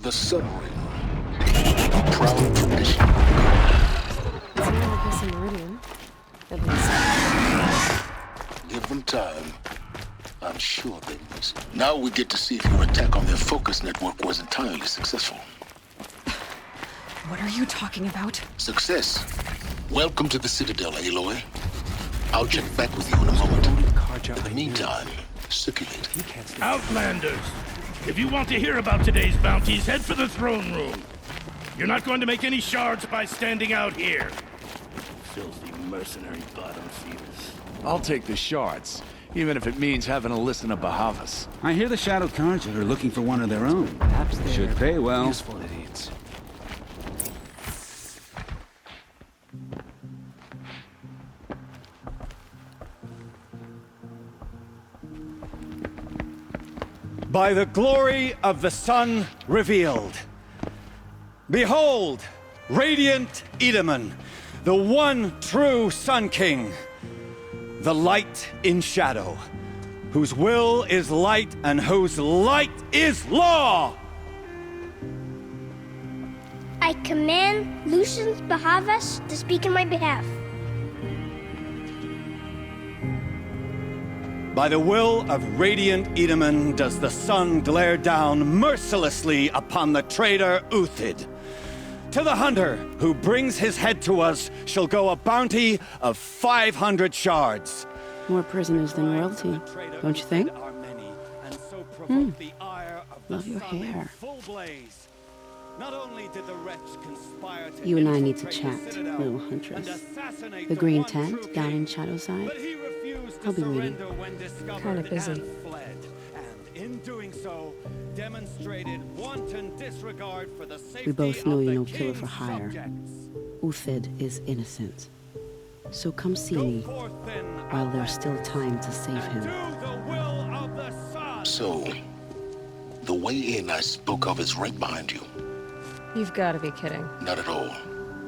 The Sun Ring. A proud tradition. It's more like this in Meridian. At least. Give them time. I'm sure they miss it. Now we get to see if your attack on their focus network was entirely successful. What are you talking about? Success. Welcome to the Citadel, Aloy. I'll check back with you in a moment. In the meantime, circulate. Outlanders! If you want to hear about today's bounties, head for the throne room. You're not going to make any shards by standing out here. Filthy mercenary bottom feeders. I'll take the shards, even if it means having to listen to Bahavas. I hear the Shadow Cards are looking for one of their own. Perhaps they're Should pay well. useful idiots. By the glory of the sun revealed. Behold, radiant Edaman, the one true Sun King, the light in shadow, whose will is light and whose light is law! I command Lucius Bahavas to speak in my behalf. By the will of radiant Edaman does the sun glare down mercilessly upon the traitor Uthid. To the hunter who brings his head to us shall go a bounty of 500 More prisoners than royalty, don't you think? Love your hair. Not only did the wretch conspire to You and I need to infiltrate the chat, Citadel little and huntress. assassinate The the green one true tent down king, in Shadowside. but he refused to I'll be waiting. surrender when discovered Kinda busy. and fled. And in doing so, demonstrated wanton disregard for the safety We both know of you're the no killer for king's hire. subjects. Uthid is innocent. So come see Go me forth then, while there's still outlanders, time to save and him. do the will of the sun. So, the way in I spoke of is right behind you. You've got to be kidding. Not at all.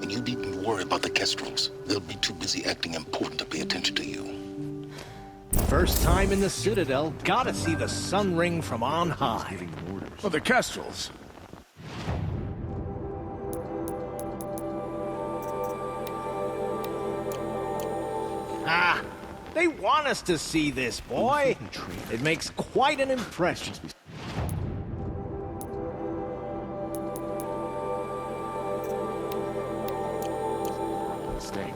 And you needn't worry about the Kestrels. They'll be too busy acting important to pay attention to you. First time in the Citadel, gotta see the sun ring from on high. Well, the Kestrels. Ah, they want us to see this, boy. It makes quite an impression. Stay.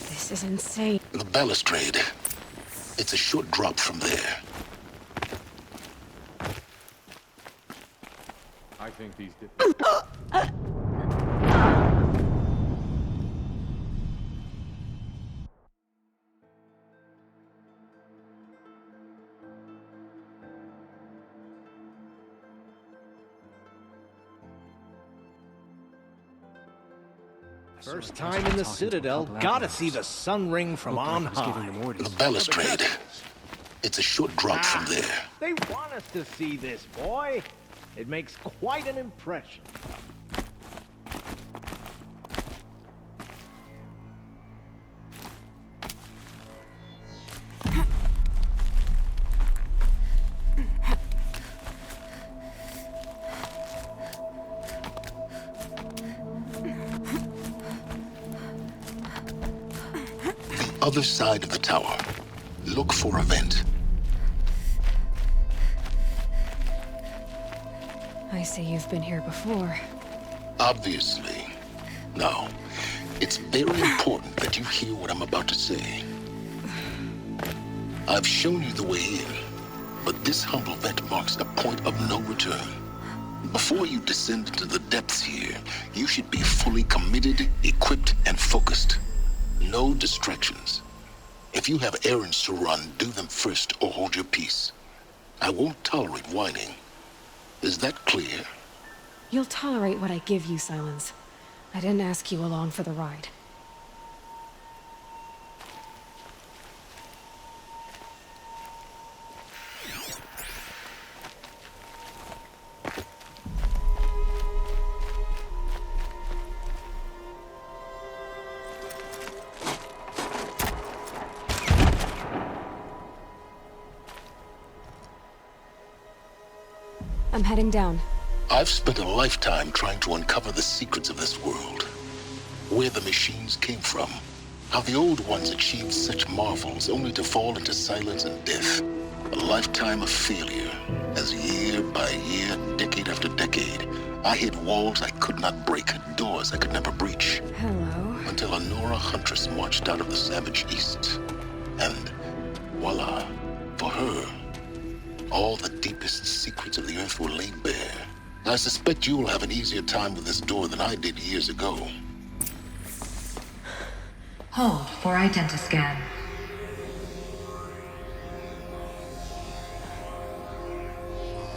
This is insane. The balustrade. It's a short drop from there. I think these First time in the Citadel, gotta see the sun ring from on high. The balustrade. It's a short drop from there. They want us to see this, boy. It makes quite an impression. Other side of the tower. Look for a vent. I see you've been here before. Obviously. Now, it's very important that you hear what I'm about to say. I've shown you the way in, but this humble vent marks a point of no return. Before you descend into the depths here, you should be fully committed, equipped, and focused. No distractions. If you have errands to run, do them first or hold your peace. I won't tolerate whining. Is that clear? You'll tolerate what I give you, Silence. I didn't ask you along for the ride. I'm heading down. I've spent a lifetime trying to uncover the secrets of this world. Where the machines came from. How the old ones achieved such marvels only to fall into silence and death. A lifetime of failure, as year by year, decade after decade, I hit walls I could not break, doors I could never breach. Hello. Until a Nora huntress marched out of the savage east. And voila, for her, all the deepest secrets of the earth were laid bare. I suspect you'll have an easier time with this door than I did years ago. Hold for identiscan.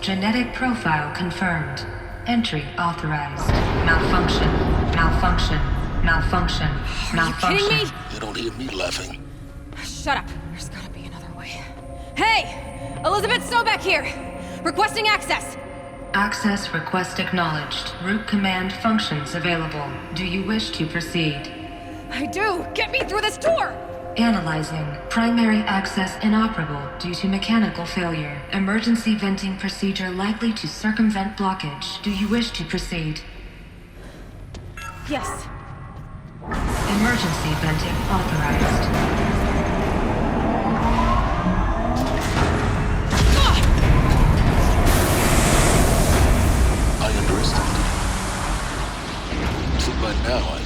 Genetic profile confirmed. Entry authorized. Malfunction. Malfunction. Malfunction. Malfunction. Are you kidding me? You don't hear me laughing. Shut up. There's gotta be another way. Hey! Elizabeth Sobeck here! Requesting access! Access request acknowledged. Root command functions available. Do you wish to proceed? I do! Get me through this door! Analyzing. Primary access inoperable due to mechanical failure. Emergency venting procedure likely to circumvent blockage. Do you wish to proceed? Yes. Emergency venting authorized. I underestimated. So by now,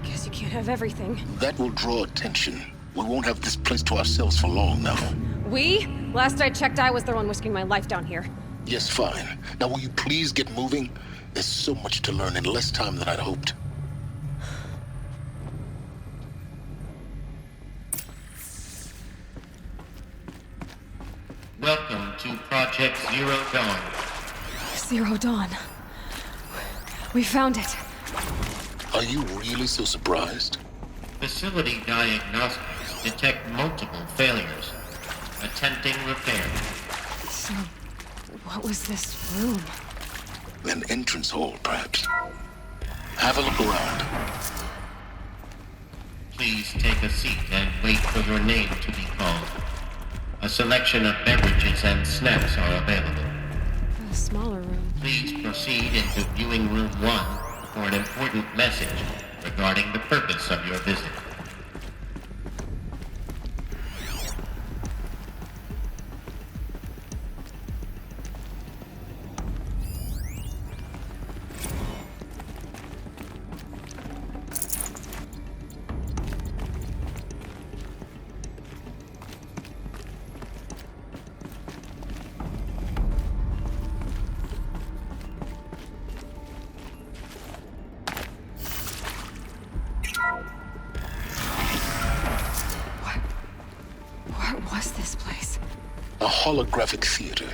Guess you can't have everything. that will draw attention. We won't have this place to ourselves for long now. We? Last I checked, I was the one risking my life down here. Yes, fine. Now will you please get moving? There's so much to learn in less time than I'd hoped. Welcome to Project Zero Dawn. Zero Dawn. We found it. Are you really so surprised? Facility diagnostics detect multiple failures. Attempting repair. So, what was this room? An entrance hall, perhaps. Have a look around. Please take a seat and wait for your name to be called. A selection of beverages and snacks are available. A smaller room. Please proceed into viewing room 1 for an important message regarding the purpose of your visit. What was this place? A holographic theater.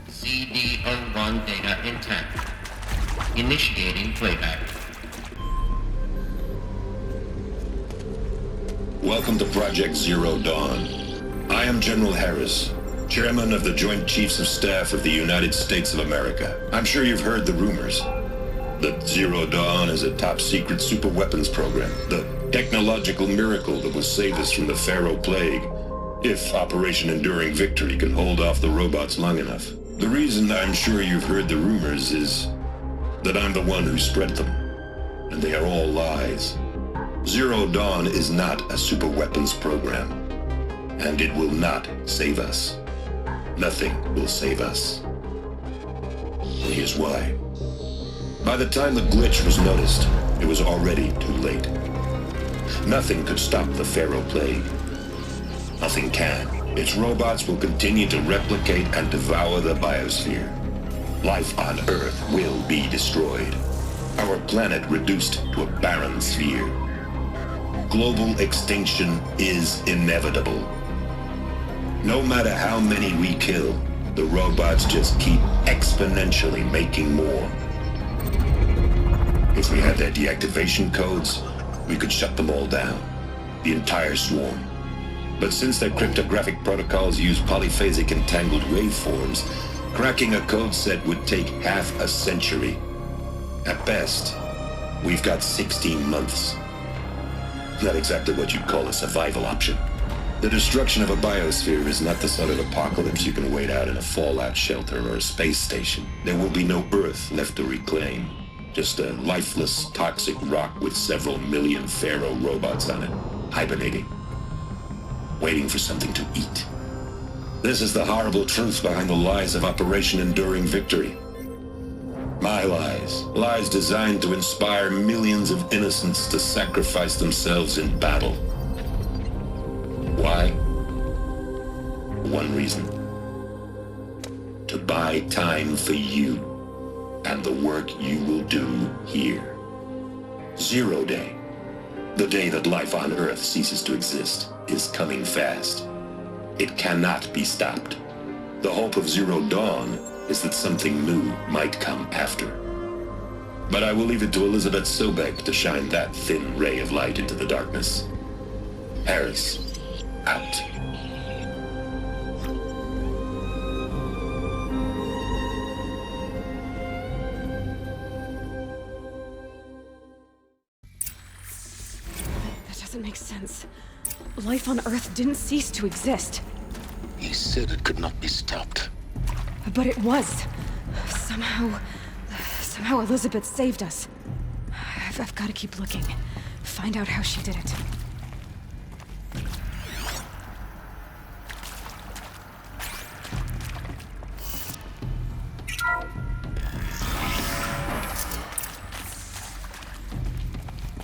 CD01 data intact. Initiating playback. Welcome to Project Zero Dawn. I am General Harris, Chairman of the Joint Chiefs of Staff of the United States of America. I'm sure you've heard the rumors that Zero Dawn is a top-secret superweapons program, the technological miracle that will save us from the Pharaoh Plague, if Operation Enduring Victory can hold off the robots long enough. The reason I'm sure you've heard the rumors is that I'm the one who spread them, and they are all lies. Zero Dawn is not a superweapons program, and it will not save us. Nothing will save us. And here's why. By the time the glitch was noticed, it was already too late. Nothing could stop the Pharaoh Plague. Nothing can. Its robots will continue to replicate and devour the biosphere. Life on Earth will be destroyed. Our planet reduced to a barren sphere. Global extinction is inevitable. No matter how many we kill, the robots just keep exponentially making more. If we had their deactivation codes, we could shut them all down. The entire swarm. But since their cryptographic protocols use polyphasic entangled waveforms, cracking a code set would take half a century. At best, We've got 16 months. Not exactly what you'd call a survival option. The destruction of a biosphere is not the sort of apocalypse you can wait out in a fallout shelter or a space station. There will be no Earth left to reclaim. Just a lifeless, toxic rock with several million Pharaoh robots on it, hibernating, waiting for something to eat. This is the horrible truth behind the lies of Operation Enduring Victory. My lies. Lies designed to inspire millions of innocents to sacrifice themselves in battle. Why? One reason. To buy time for you and the work you will do here. 0 Day. The day that life on Earth ceases to exist is coming fast. It cannot be stopped. The hope of Zero Dawn is that something new might come after. But I will leave it to Elizabeth Sobek to shine that thin ray of light into the darkness. Harris, out. That doesn't make sense. Life on Earth didn't cease to exist. He said it could not be stopped. But it was. Somehow Elizabeth saved us. I've got to keep looking. Find out how she did it.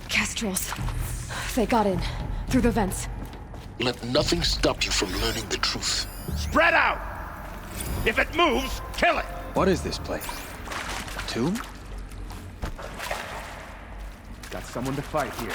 Kestrels. They got in. Through the vents. Let nothing stop you from learning the truth. Spread out! If it moves, kill it! What is this place? A tomb? Got someone to fight here.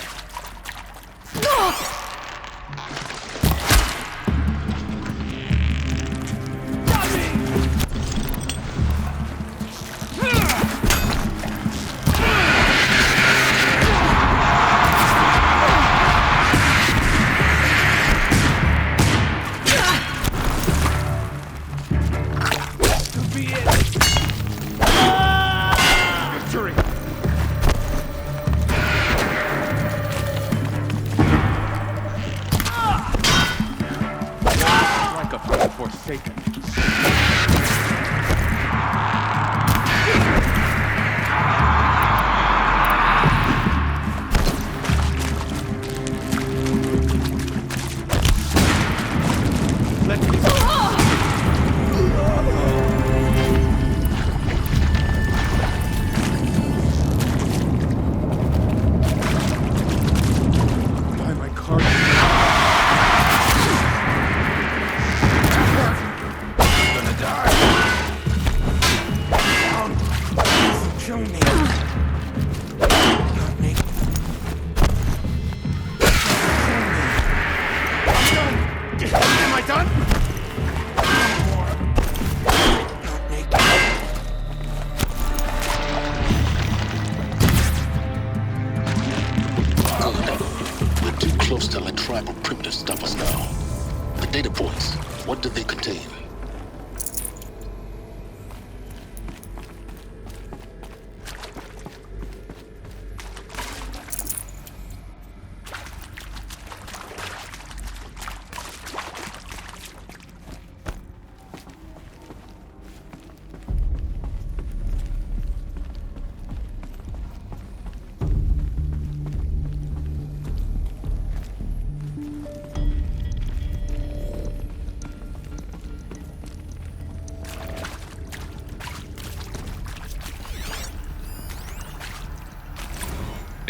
What did they contain?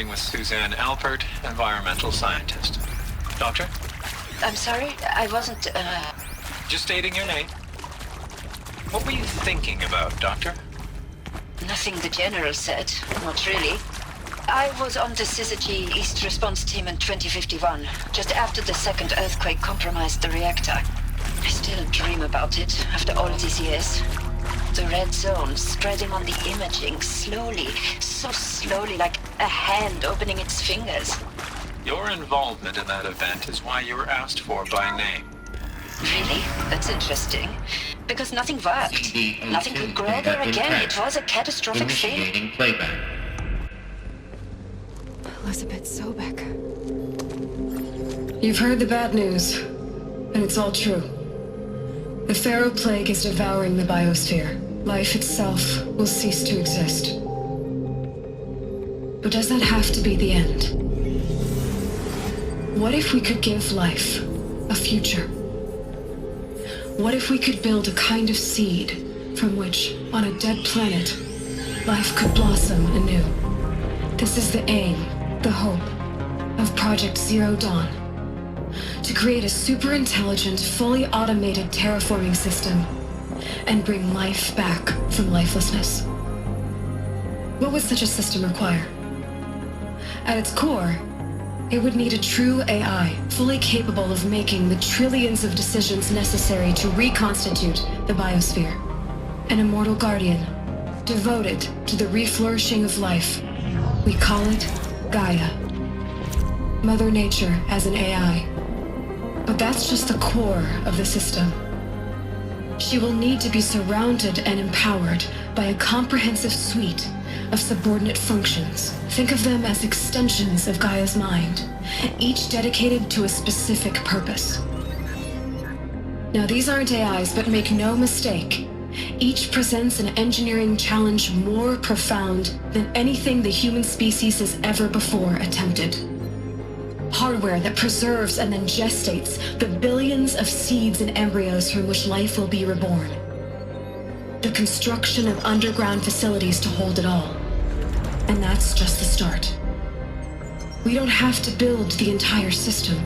With Suzanne Alpert, environmental scientist. Doctor? I'm sorry, I wasn't, Just stating your name. What were you thinking about, Doctor? Nothing the General said, not really. I was on the Syzygy East Response Team in 2051, just after the second earthquake compromised the reactor. I still dream about it, after all these years. The red zone spreading on the imaging, slowly, so slowly, like a hand opening its fingers. Your involvement in that event is why you were asked for by name. Really? That's interesting. Because nothing worked. Nothing could grow there again. It was a catastrophic failure. Initiating playback. Elizabeth Sobek. You've heard the bad news, and it's all true. The Pharaoh Plague is devouring the biosphere. Life itself will cease to exist. But does that have to be the end? What if we could give life a future? What if we could build a kind of seed from which, on a dead planet, life could blossom anew? This is the aim, the hope, of Project Zero Dawn. To create a super-intelligent, fully automated terraforming system and bring life back from lifelessness. What would such a system require? At its core, it would need a true AI, fully capable of making the trillions of decisions necessary to reconstitute the biosphere. An immortal guardian, devoted to the reflourishing of life. We call it Gaia. Mother Nature as an AI. But that's just the core of the system. She will need to be surrounded and empowered by a comprehensive suite of subordinate functions. Think of them as extensions of Gaia's mind, each dedicated to a specific purpose. Now, these aren't AIs, but make no mistake, each presents an engineering challenge more profound than anything the human species has ever before attempted. Hardware that preserves and then gestates the billions of seeds and embryos from which life will be reborn. The construction of underground facilities to hold it all. And that's just the start. We don't have to build the entire system.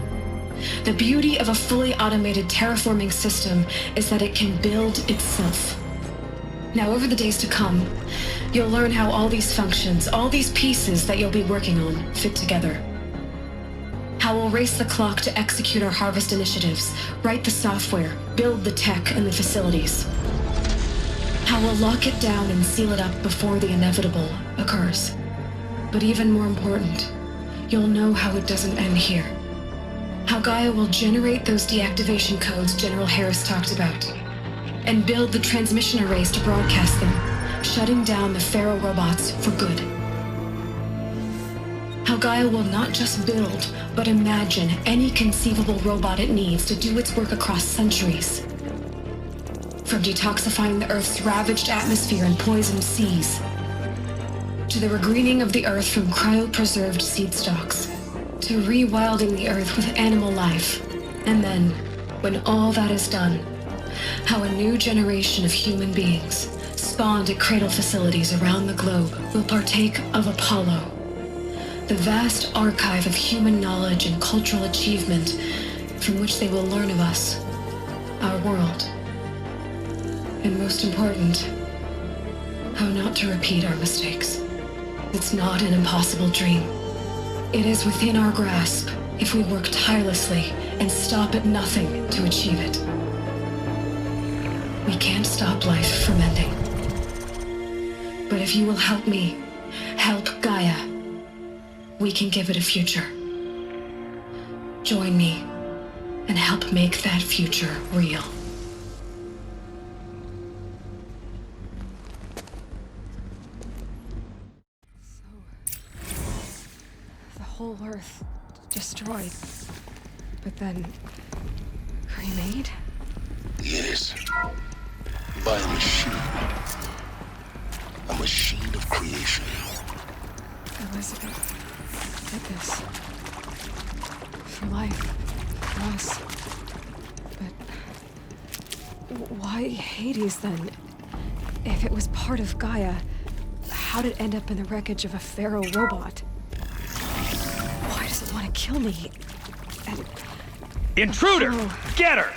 The beauty of a fully automated terraforming system is that it can build itself. Now, over the days to come, you'll learn how all these functions, all these pieces that you'll be working on, fit together. How we'll race the clock to execute our harvest initiatives, write the software, build the tech and the facilities. How we'll lock it down and seal it up before the inevitable occurs. But even more important, you'll know how it doesn't end here. How Gaia will generate those deactivation codes General Harris talked about, and build the transmission arrays to broadcast them, shutting down the Pharaoh robots for good. How Gaia will not just build, but imagine any conceivable robot it needs to do its work across centuries. From detoxifying the Earth's ravaged atmosphere and poisoned seas, to the regreening of the Earth from cryopreserved seed stalks, to rewilding the Earth with animal life. And then, when all that is done, how a new generation of human beings, spawned at cradle facilities around the globe, will partake of Apollo, the vast archive of human knowledge and cultural achievement from which they will learn of us, our world. And most important, how not to repeat our mistakes. It's not an impossible dream. It is within our grasp if we work tirelessly and stop at nothing to achieve it. We can't stop life from ending. But if you will help me, help Gaia, we can give it a future. Join me and help make that future real. The whole Earth destroyed, but then remade? Yes. By a machine. A machine of creation. Elizabeth did this. For life. For us. But why Hades then? If it was part of Gaia, how did it end up in the wreckage of a Pharaoh robot? Why does it want to kill me? And Intruder! Get her!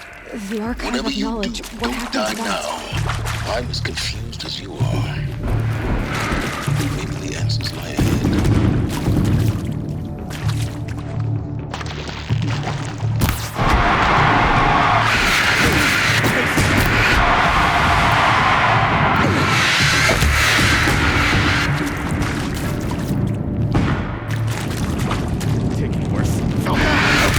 The archive Whatever of you knowledge. do, What don't happened die to that? now. I'm as confused as you are. Maybe the answers lie ahead. Taking worse.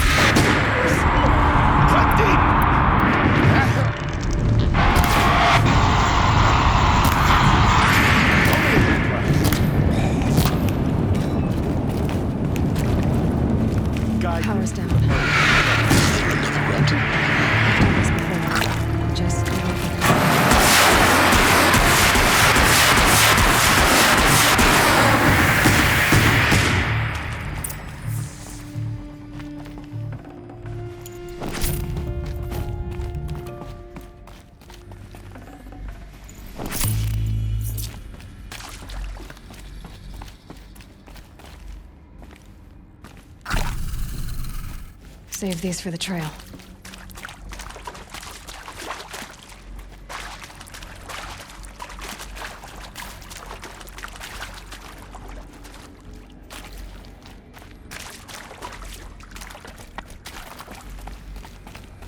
Save these for the trail.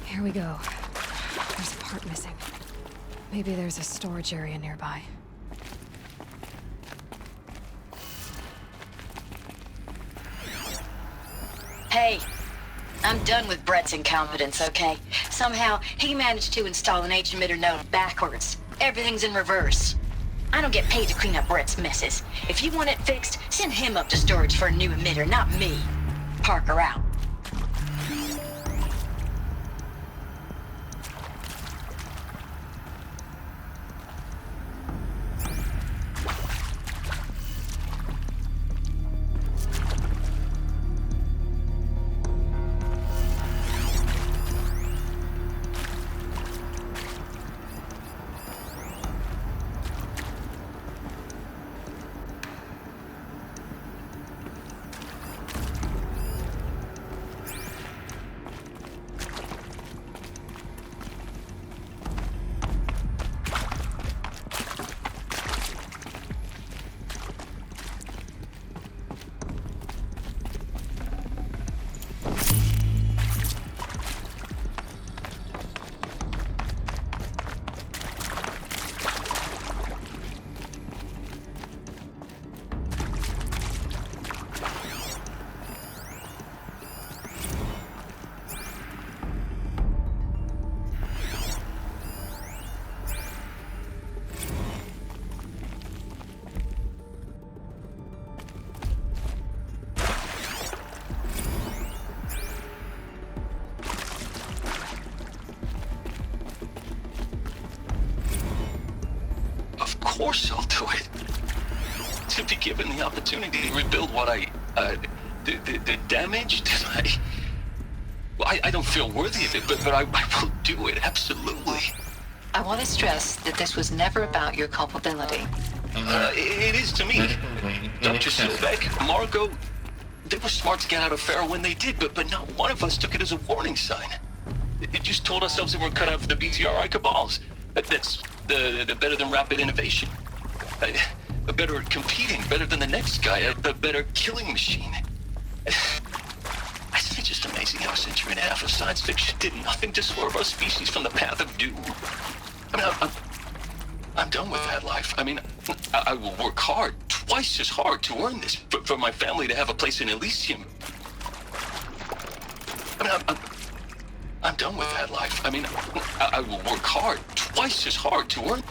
Here we go. There's a part missing. Maybe there's a storage area nearby. Hey, I'm done with Brett's incompetence, okay? Somehow, he managed to install an H-emitter node backwards. Everything's in reverse. I don't get paid to clean up Brett's messes. If you want it fixed, send him up to storage for a new emitter, not me. Parker out. Of course I'll do it. To be given the opportunity to rebuild what the damage that I don't feel worthy of it, but I will do it, absolutely. I want to stress that this was never about your culpability. It is to me. Dr. Silbeck, Margot, they were smart to get out of Pharaoh when they did, but not one of us took it as a warning sign. It just told ourselves that we're cut out for the BTRI cabals. That's the better than rapid innovation. Better at competing, better than the next guy, a better killing machine. I think it's just amazing how a century and a half of science fiction did nothing to swerve our species from the path of doom. I mean, I'm done with that life. I mean, I will work hard, twice as hard to earn this, for my family to have a place in Elysium. I mean, I'm done with that life. I mean, I will work hard, twice as hard to earn.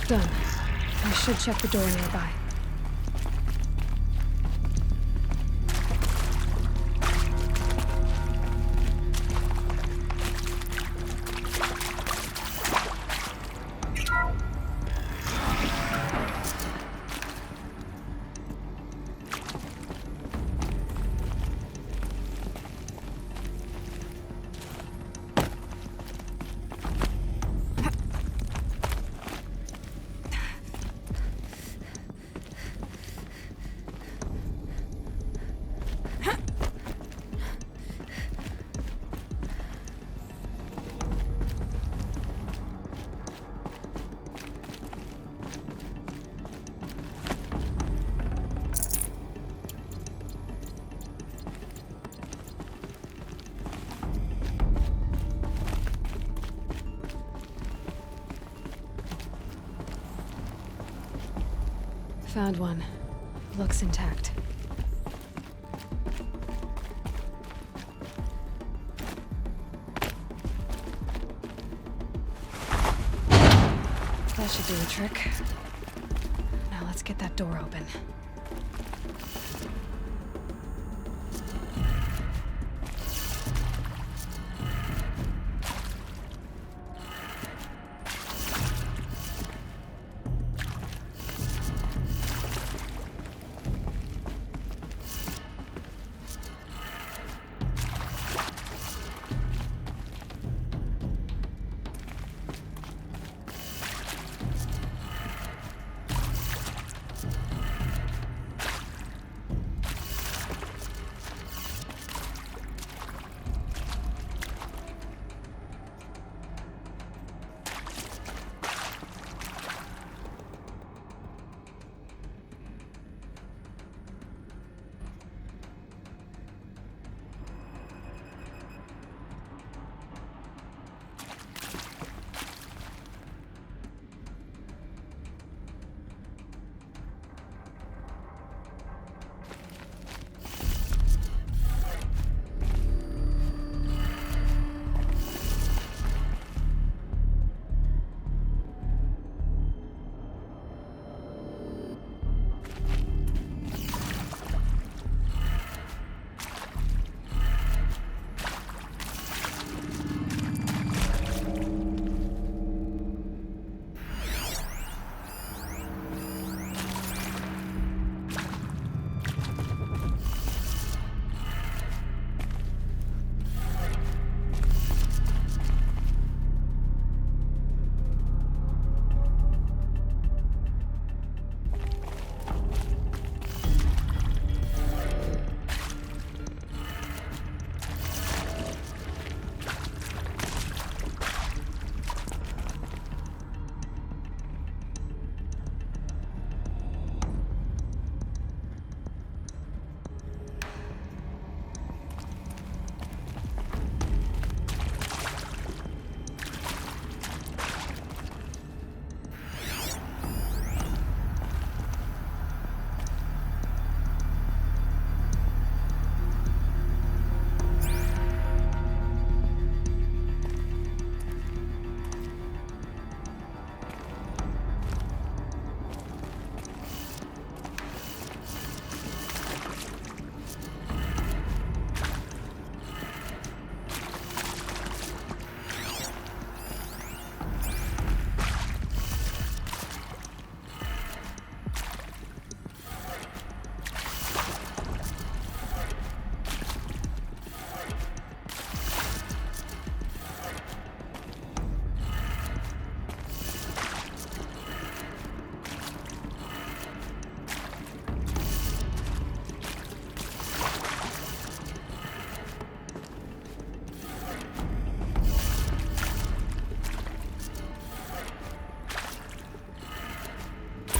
Done. I should check the door nearby. Found one. Looks intact. That should do the trick. Now let's get that door open.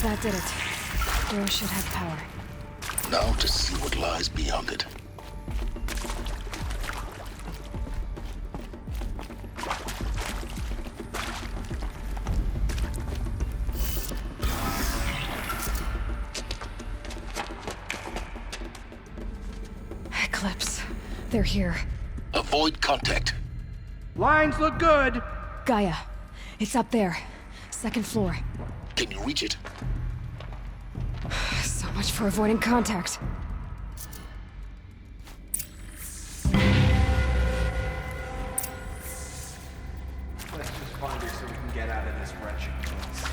That did it. Door should have power. Now to see what lies beyond it. Eclipse. They're here. Avoid contact. Lines look good. Gaia. It's up there. Second floor. Can you reach it? So much for avoiding contact. Let's just find her so we can get out of this wretched place.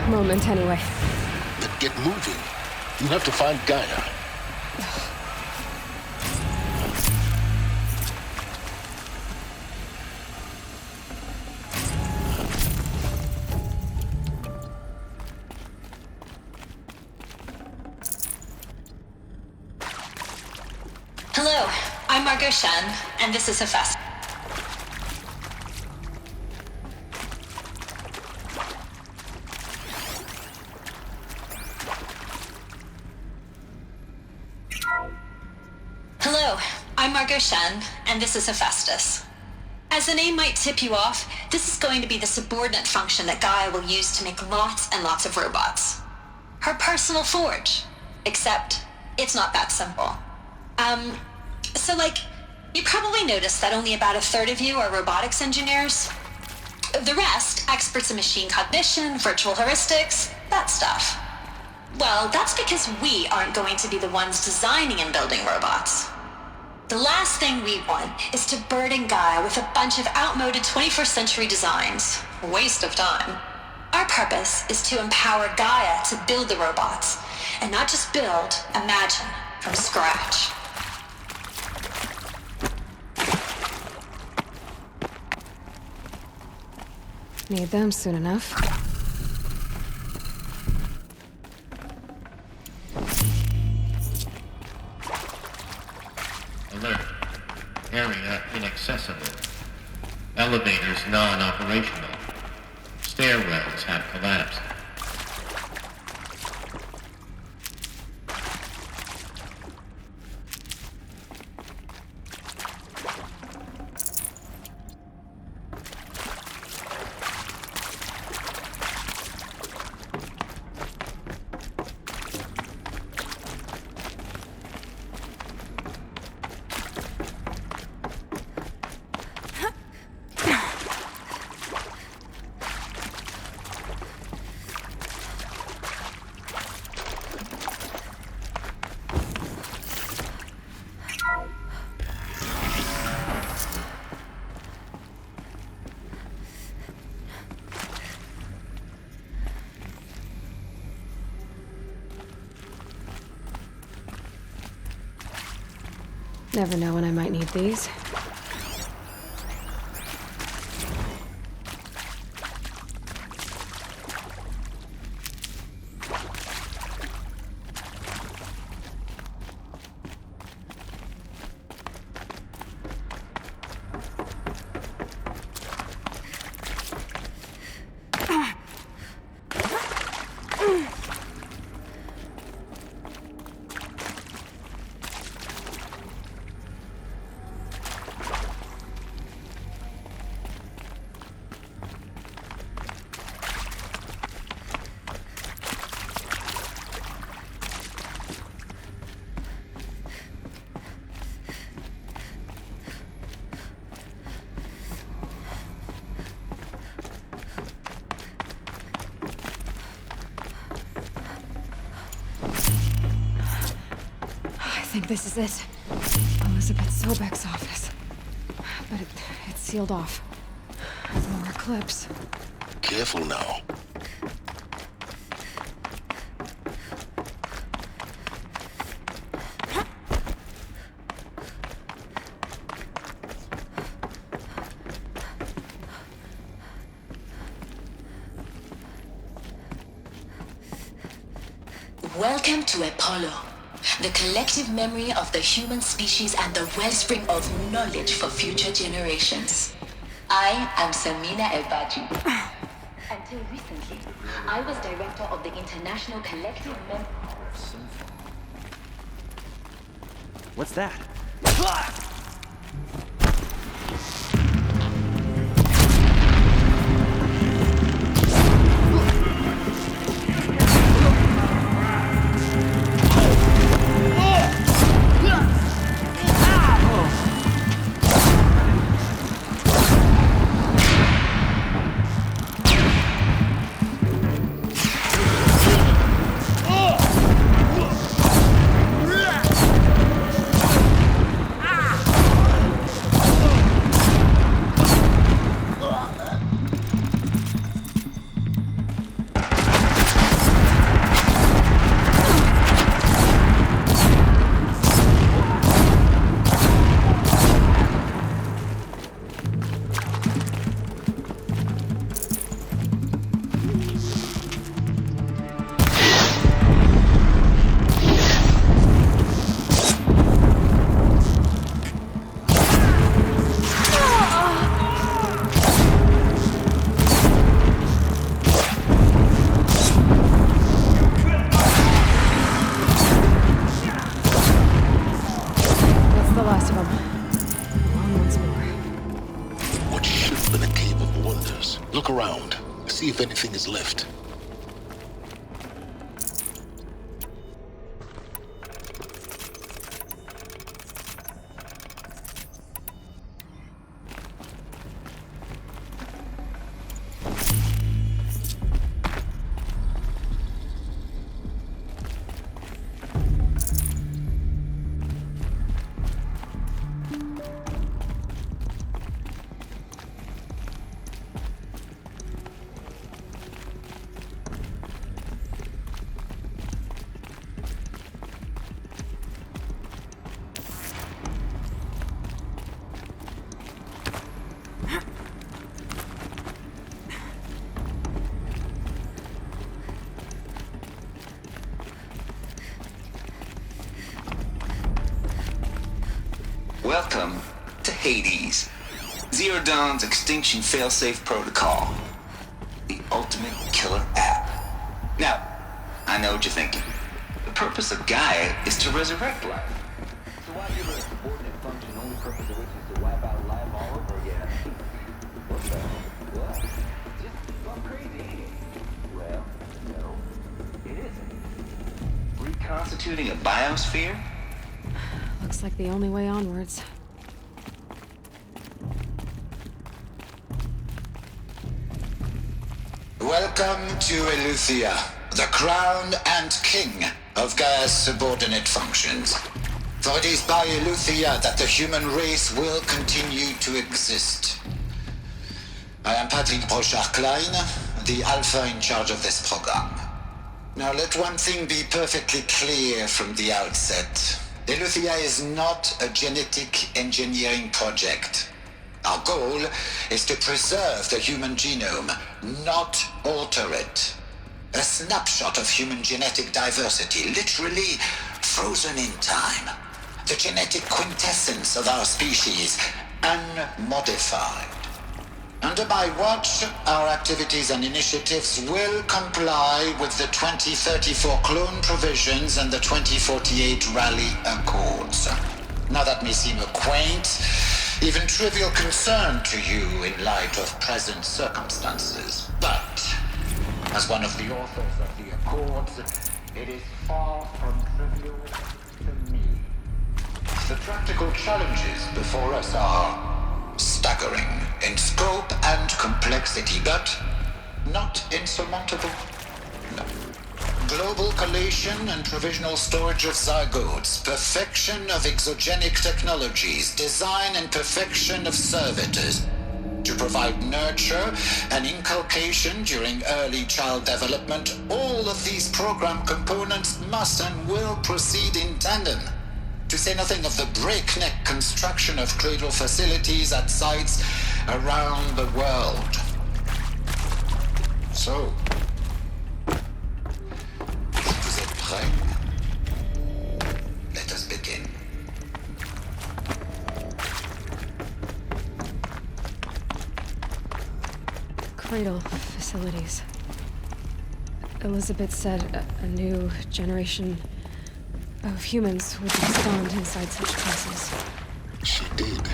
moment anyway. Then get moving. You have to find Gaia. Hello, I'm Margot Shen, and this is Hephaestus. Hello, I'm Margot Shen, and this is Hephaestus. As the name might tip you off, this is going to be the subordinate function that Gaia will use to make lots and lots of robots. Her personal forge. Except, it's not that simple. So you probably noticed that only about a third of you are robotics engineers. The rest, experts in machine cognition, virtual heuristics, that stuff. Well, that's because we aren't going to be the ones designing and building robots. The last thing we want is to burden Gaia with a bunch of outmoded 21st century designs. Waste of time. Our purpose is to empower Gaia to build the robots, and not just build, imagine, from scratch. Need them soon enough. Alert. Area inaccessible. Elevators non-operational. Stairwells have collapsed. Never know when I might need these. I think this is it. Elizabeth Sobek's office. But it's sealed off. More clips. Careful now. Welcome to Apollo, the collective memory of the human species and the wellspring of knowledge for future generations. I am Samina El-Baji. Until recently, I was director of the International Collective Memory. What's that? Look around. See if anything is left. Welcome to Hades, Zero Dawn's extinction failsafe protocol, the ultimate killer app. Now, I know what you're thinking. The purpose of Gaia is to resurrect life. So why give it a subordinate function, the only purpose of which is to wipe out life all over again? What the hell? What? Just gone crazy, ain't it? Well, no, it isn't. Reconstituting a biosphere? Looks like the only way onwards. Welcome to Eleuthia, the crown and king of Gaia's subordinate functions. For it is by Eleuthia that the human race will continue to exist. I am Patrick Brochard-Klein, the Alpha in charge of this program. Now let one thing be perfectly clear from the outset. Eleuthia is not a genetic engineering project. Our goal is to preserve the human genome, not alter it. A snapshot of human genetic diversity, literally frozen in time. The genetic quintessence of our species, unmodified. Under my watch, our activities and initiatives will comply with the 2034 clone provisions and the 2048 Rally Accords. Now that may seem a quaint, even trivial concern to you in light of present circumstances, but as one of the authors of the Accords, it is far from trivial to me. The practical challenges before us are staggering in scope and complexity, but not insurmountable. No. Global collation and provisional storage of zygotes, perfection of exogenic technologies, design and perfection of servitors to provide nurture and inculcation during early child development. All of these program components must and will proceed in tandem. To say nothing of the breakneck construction of cradle facilities at sites around the world. So, vous êtes prêts? Let us begin. Cradle facilities. Elizabeth said a new generation of humans would be spawned inside such places. She did.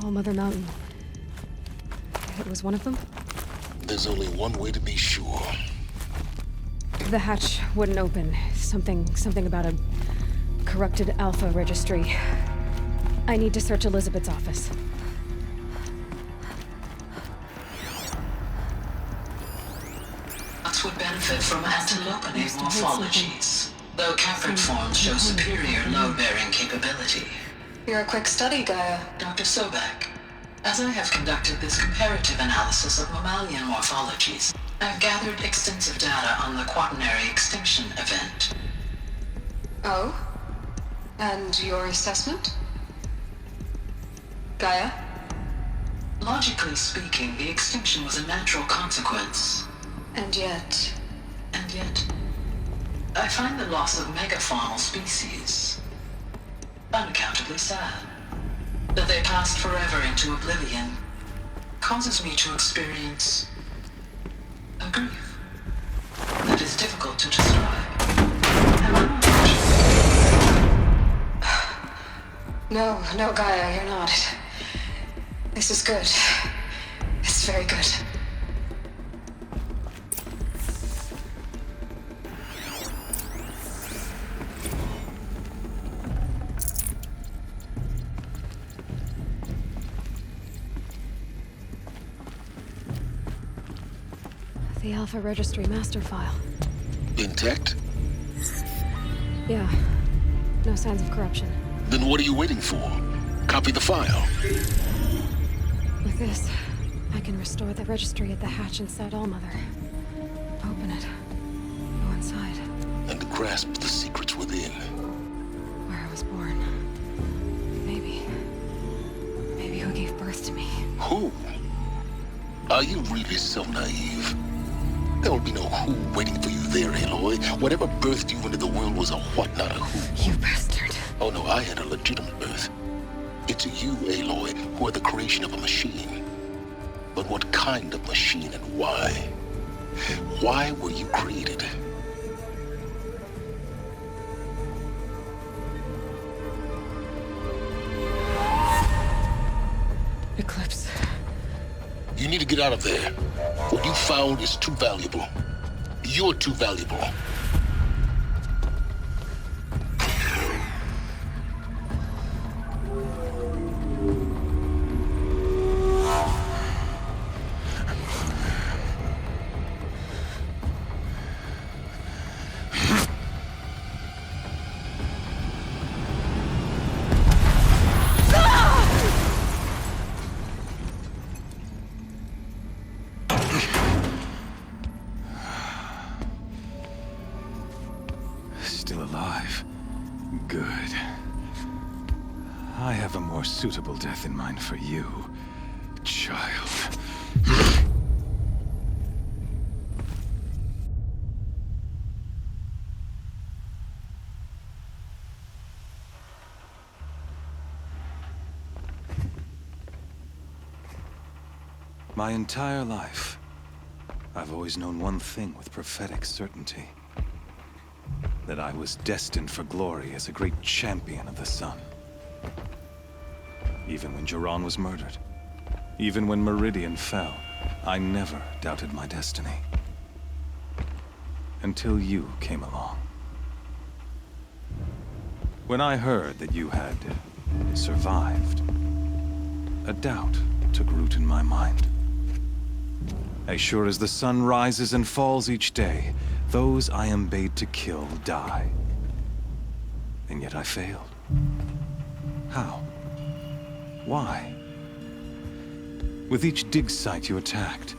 All Mother Mountain. It was one of them? There's only one way to be sure. The hatch wouldn't open. Something about a corrupted Alpha registry. I need to search Elizabeth's office. Would benefit from antilopenate morphologies, though caprid forms show superior load-bearing capability. You're a quick study, Gaia. Dr. Sobek. As I have conducted this comparative analysis of mammalian morphologies, I've gathered extensive data on the quaternary extinction event. Oh? And your assessment? Gaia? Logically speaking, the extinction was a natural consequence. And yet, I find the loss of megafaunal species unaccountably sad. That they passed forever into oblivion causes me to experience a grief that is difficult to describe. Am I not? No, Gaia, you're not. This is good. That's very good. The Alpha Registry master file. Intact? Yeah. No signs of corruption. Then what are you waiting for? Copy the file. With this, I can restore the registry at the hatch inside Allmother. Open it. Go inside. And grasp the secrets within. Where I was born. Maybe who gave birth to me. Who? Are you really so naive? There will be no who waiting for you there, Aloy. Whatever birthed you into the world was a what, not a who. You bastard. Oh no, I had a legitimate birth. It's you, Aloy, who are the creation of a machine. But what kind of machine and why? Why were you created? Eclipse. You need to get out of there. What you found is too valuable. You're too valuable. Still alive. Good. I have a more suitable death in mind for you, child. My entire life, I've always known one thing with prophetic certainty. That I was destined for glory as a great champion of the sun. Even when Jiran was murdered, even when Meridian fell, I never doubted my destiny. Until you came along. When I heard that you had survived, a doubt took root in my mind. As sure as the sun rises and falls each day, those I am bade to kill die. And yet I failed. How? Why? With each dig site you attacked,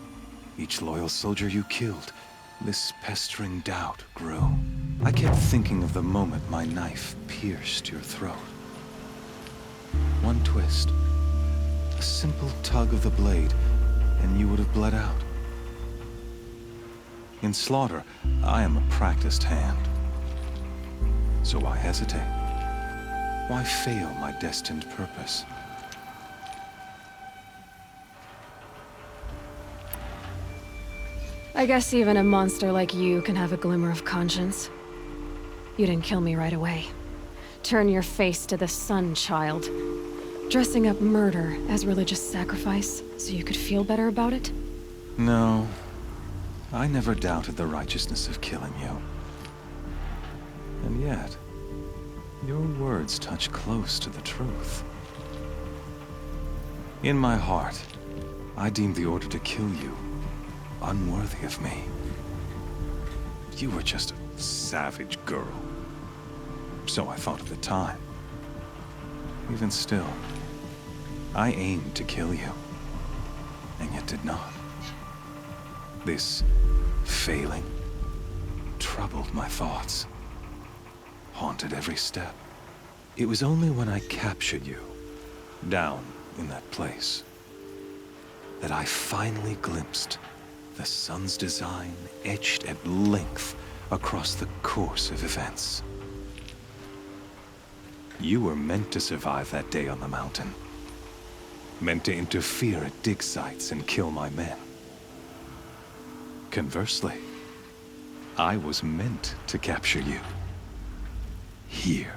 each loyal soldier you killed, this pestering doubt grew. I kept thinking of the moment my knife pierced your throat. One twist, a simple tug of the blade, and you would have bled out. In slaughter, I am a practiced hand. So why hesitate? Why fail my destined purpose? I guess even a monster like you can have a glimmer of conscience. You didn't kill me right away. Turn your face to the sun, child. Dressing up murder as religious sacrifice so you could feel better about it? No. I never doubted the righteousness of killing you. And yet, your words touch close to the truth. In my heart, I deemed the order to kill you unworthy of me. You were just a savage girl. So I thought at the time. Even still, I aimed to kill you, and yet did not. This failing troubled my thoughts, haunted every step. It was only when I captured you, down in that place, that I finally glimpsed the sun's design etched at length across the course of events. You were meant to survive that day on the mountain. Meant to interfere at dig sites and kill my men. Conversely, I was meant to capture you. Here.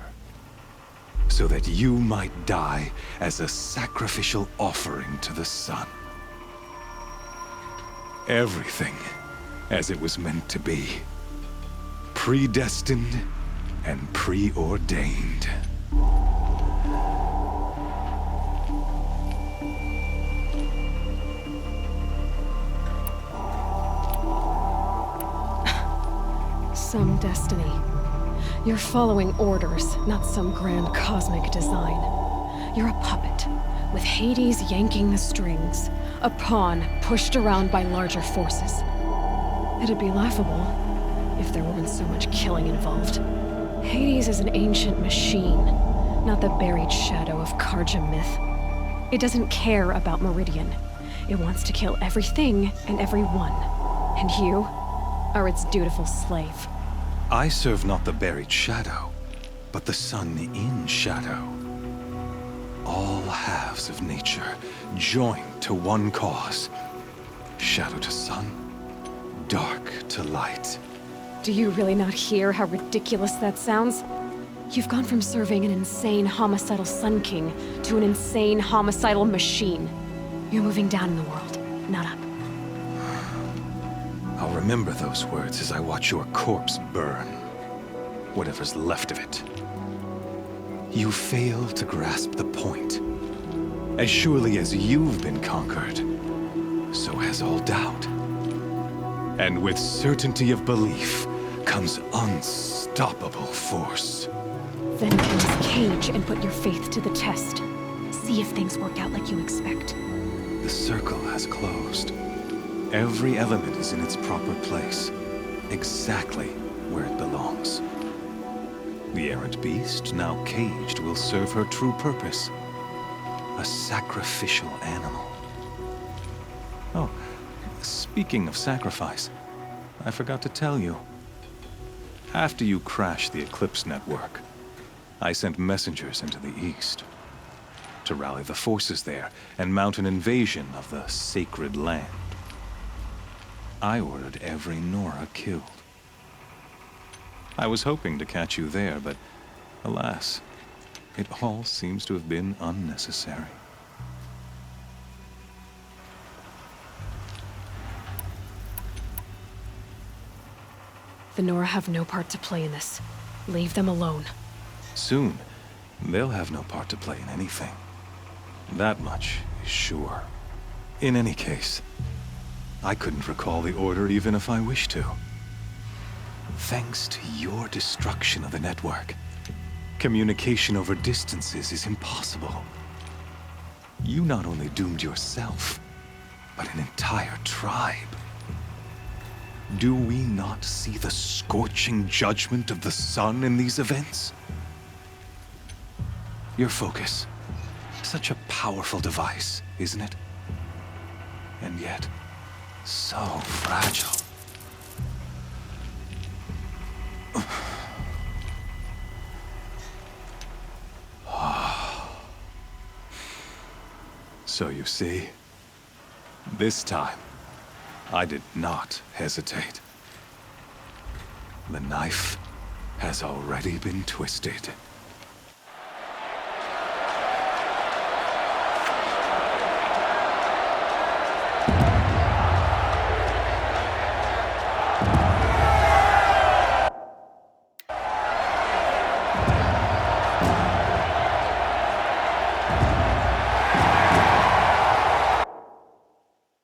So that you might die as a sacrificial offering to the sun. Everything as it was meant to be. Predestined and preordained. Some destiny. You're following orders, not some grand cosmic design. You're a puppet, with Hades yanking the strings. A pawn pushed around by larger forces. It'd be laughable if there weren't so much killing involved. Hades is an ancient machine, not the buried shadow of Karja myth. It doesn't care about Meridian. It wants to kill everything and everyone. And you are its dutiful slave. I serve not the buried shadow, but the sun in shadow. All halves of nature joined to one cause. Shadow to sun, dark to light. Do you really not hear how ridiculous that sounds? You've gone from serving an insane homicidal Sun King to an insane homicidal machine. You're moving down in the world, not up. I'll remember those words as I watch your corpse burn. Whatever's left of it. You fail to grasp the point. As surely as you've been conquered, so has all doubt. And with certainty of belief comes unstoppable force. Then kill this cage and put your faith to the test. See if things work out like you expect. The circle has closed. Every element is in its proper place, exactly where it belongs. The errant beast, now caged, will serve her true purpose. A sacrificial animal. Oh, speaking of sacrifice, I forgot to tell you. After you crashed the Eclipse network, I sent messengers into the east to rally the forces there and mount an invasion of the sacred land. I ordered every Nora killed. I was hoping to catch you there, but alas, it all seems to have been unnecessary. The Nora have no part to play in this. Leave them alone. Soon, they'll have no part to play in anything. That much is sure. In any case, I couldn't recall the order even if I wished to. Thanks to your destruction of the network, communication over distances is impossible. You not only doomed yourself, but an entire tribe. Do we not see the scorching judgment of the sun in these events? Your focus, such a powerful device, isn't it? And yet, so fragile. So you see, this time, I did not hesitate. The knife has already been twisted.